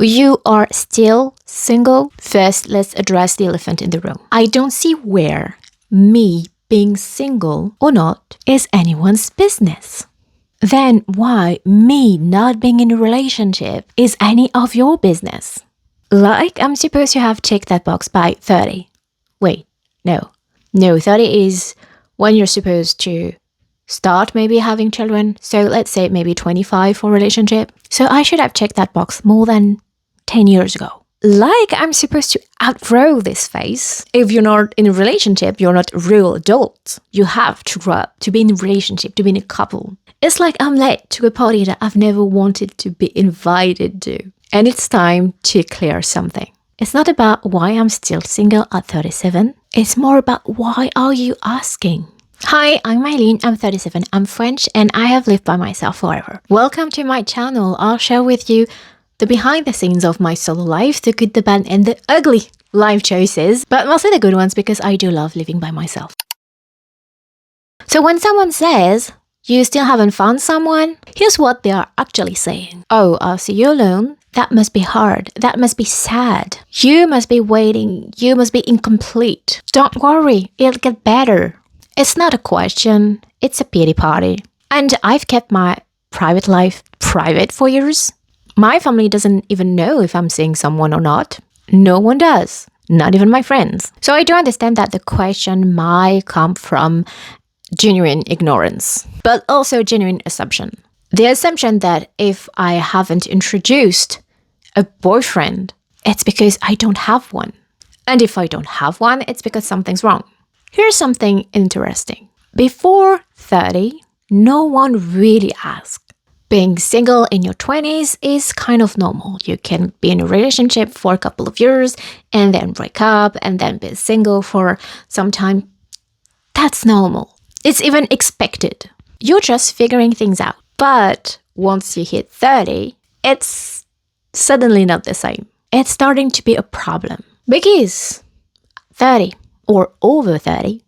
You are still single? First, let's address the elephant in the room. I don't see where me being single or not is anyone's business. Then why me not being in a relationship is any of your business? Like I'm supposed to have ticked that box by 30. Wait, no. No, 30 is when you're supposed to start maybe having children. So let's say maybe 25 for relationship. So I should have checked that box more than 10 years ago. Like I'm supposed to outgrow this phase. If you're not in a relationship, you're not a real adult. You have to grow up to be in a relationship, to be in a couple. It's like I'm late to a party that I've never wanted to be invited to. And it's time to clear something. It's not about why I'm still single at 37. It's more about why are you asking? Hi, I'm Eileen, I'm 37, I'm French, and I have lived by myself forever. Welcome to my channel. I'll share with you the behind the scenes of my solo life, the good, the bad, and the ugly life choices, but mostly the good ones because I do love living by myself. So when someone says, you still haven't found someone, here's what they are actually saying. Oh, I'll see you alone. That must be hard. That must be sad. You must be waiting. You must be incomplete. Don't worry, it'll get better. It's not a question, it's a pity party. And I've kept my private life private for years. My family doesn't even know if I'm seeing someone or not. No one does, not even my friends. So I do understand that the question might come from genuine ignorance, but also genuine assumption. The assumption that if I haven't introduced a boyfriend, it's because I don't have one. And if I don't have one, it's because something's wrong. Here's something interesting. Before 30, no one really asked. Being single in your 20s is kind of normal. You can be in a relationship for a couple of years and then break up and then be single for some time. That's normal. It's even expected. You're just figuring things out. But once you hit 30, it's suddenly not the same. It's starting to be a problem. Because 30 or over 30,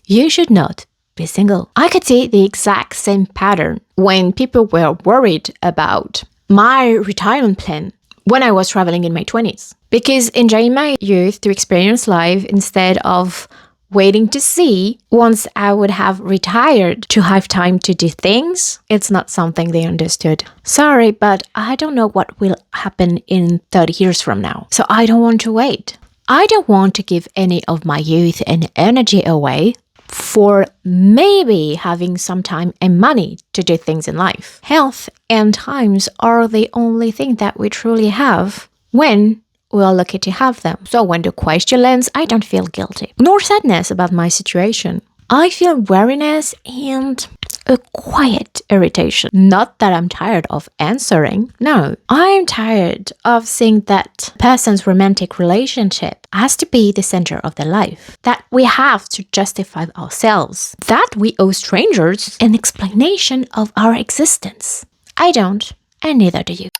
you should not be single. I could see the exact same pattern when people were worried about my retirement plan when I was traveling in my 20s. Because enjoying my youth to experience life instead of waiting to see once I would have retired to have time to do things, it's not something they understood. Sorry, but I don't know what will happen in 30 years from now. So I don't want to wait. I don't want to give any of my youth and energy away for maybe having some time and money to do things in life. Health and times are the only thing that we truly have when we are lucky to have them. So when the question lands, I don't feel guilty, nor sadness about my situation. I feel weariness and a quiet irritation. Not that I'm tired of answering. No, I'm tired of seeing that person's romantic relationship has to be the center of their life. That we have to justify ourselves. That we owe strangers an explanation of our existence. I don't, and neither do you.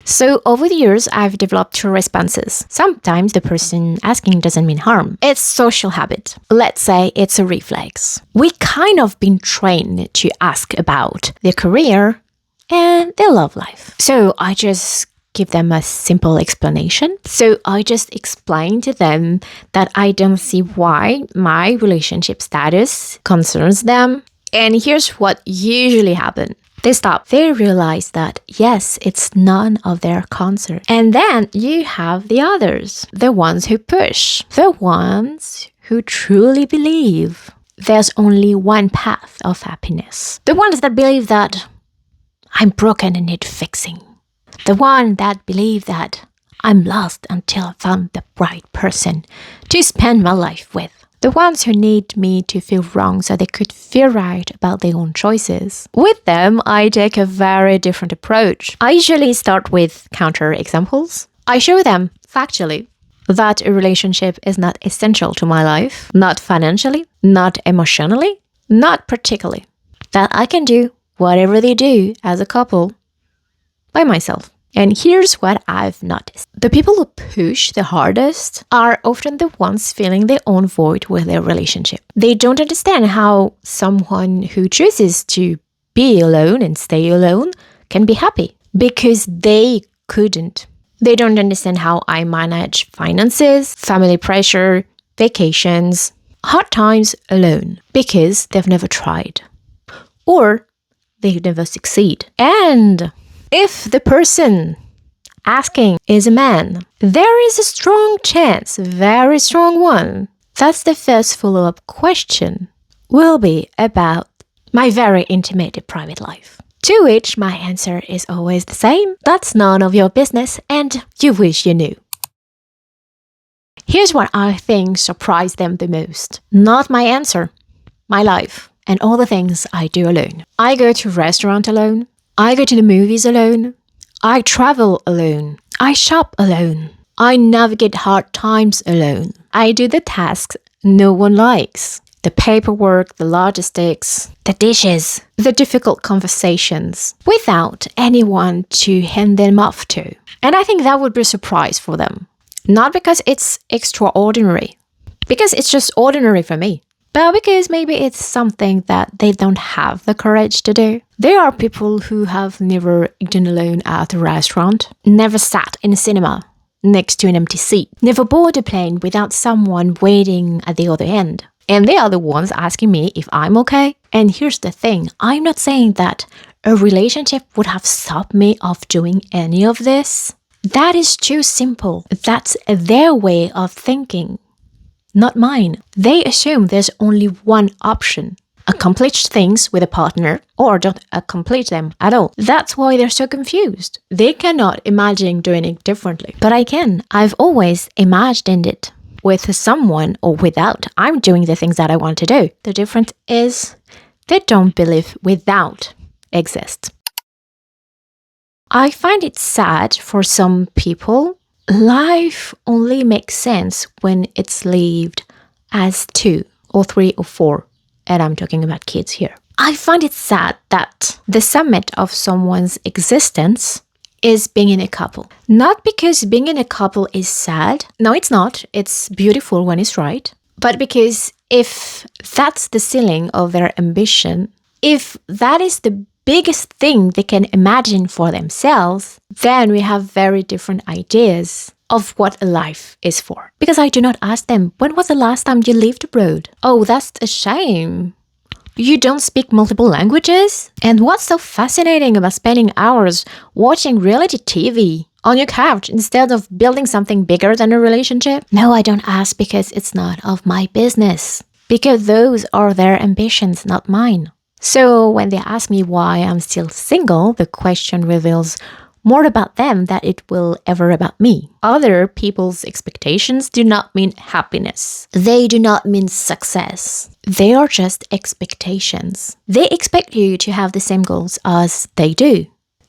So over the years, I've developed two responses. Sometimes the person asking doesn't mean harm. It's social habit. Let's say it's a reflex. We kind of been trained to ask about their career and their love life. So I just give them a simple explanation. So I just explain to them that I don't see why my relationship status concerns them. And here's what usually happens. They stop. They realize that, yes, it's none of their concern. And then you have the others, the ones who push, the ones who truly believe there's only one path of happiness. The ones that believe that I'm broken and need fixing. The one that believe that I'm lost until I found the right person to spend my life with. The ones who need me to feel wrong so they could feel right about their own choices. With them, I take a very different approach. I usually start with counter examples. I show them, factually, that a relationship is not essential to my life, not financially, not emotionally, not particularly. That I can do whatever they do as a couple by myself. And here's what I've noticed. The people who push the hardest are often the ones filling their own void with their relationship. They don't understand how someone who chooses to be alone and stay alone can be happy because they couldn't. They don't understand how I manage finances, family pressure, vacations, hard times alone because they've never tried. Or they never succeed. And if the person asking is a man, there is a strong chance, very strong one, that's the first follow-up question will be about my very intimate private life. To which my answer is always the same. That's none of your business and you wish you knew. Here's what I think surprised them the most. Not my answer, my life and all the things I do alone. I go to a restaurant alone. I go to the movies alone. I travel alone. I shop alone. I navigate hard times alone. I do the tasks no one likes. The paperwork, the logistics, the dishes, the difficult conversations, without anyone to hand them off to. And I think that would be a surprise for them. Not because it's extraordinary, because it's just ordinary for me, but because maybe it's something that they don't have the courage to do. There are people who have never eaten alone at a restaurant, never sat in a cinema next to an empty seat, never boarded a plane without someone waiting at the other end. And they are the ones asking me if I'm okay. And here's the thing, I'm not saying that a relationship would have stopped me of doing any of this. That is too simple. That's their way of thinking, not mine. They assume there's only one option. Accomplish things with a partner or don't accomplish them at all. That's why they're so confused. They cannot imagine doing it differently. But I can. I've always imagined it. With someone or without, I'm doing the things that I want to do. The difference is they don't believe without exists. I find it sad for some people. Life only makes sense when it's lived as 2 or 3 or 4. And I'm talking about kids here. I find it sad that the summit of someone's existence is being in a couple. Not because being in a couple is sad. No, it's not. It's beautiful when it's right. But because if that's the ceiling of their ambition, if that is the biggest thing they can imagine for themselves, then we have very different ideas of what a life is for. Because I do not ask them, when was the last time you lived abroad? Oh, that's a shame. You don't speak multiple languages? And what's so fascinating about spending hours watching reality TV on your couch instead of building something bigger than a relationship? No, I don't ask because it's not of my business. Because those are their ambitions, not mine. So when they ask me why I'm still single, the question reveals more about them than it will ever about me. Other people's expectations do not mean happiness. They do not mean success. They are just expectations. They expect you to have the same goals as they do,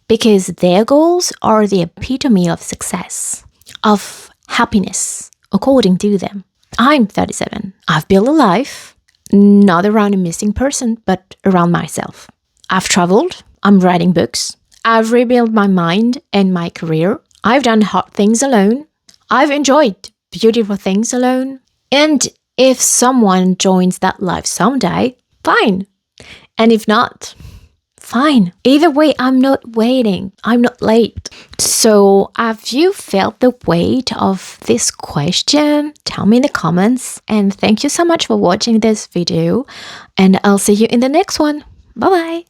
because their goals are the epitome of success, of happiness, according to them. I'm 37. I've built a life, not around a missing person, but around myself. I've traveled. I'm writing books. I've rebuilt my mind and my career. I've done hard things alone. I've enjoyed beautiful things alone. And if someone joins that life someday, fine. And if not, fine. Either way, I'm not waiting. I'm not late. So have you felt the weight of this question? Tell me in the comments. And thank you so much for watching this video. And I'll see you in the next one. Bye-bye.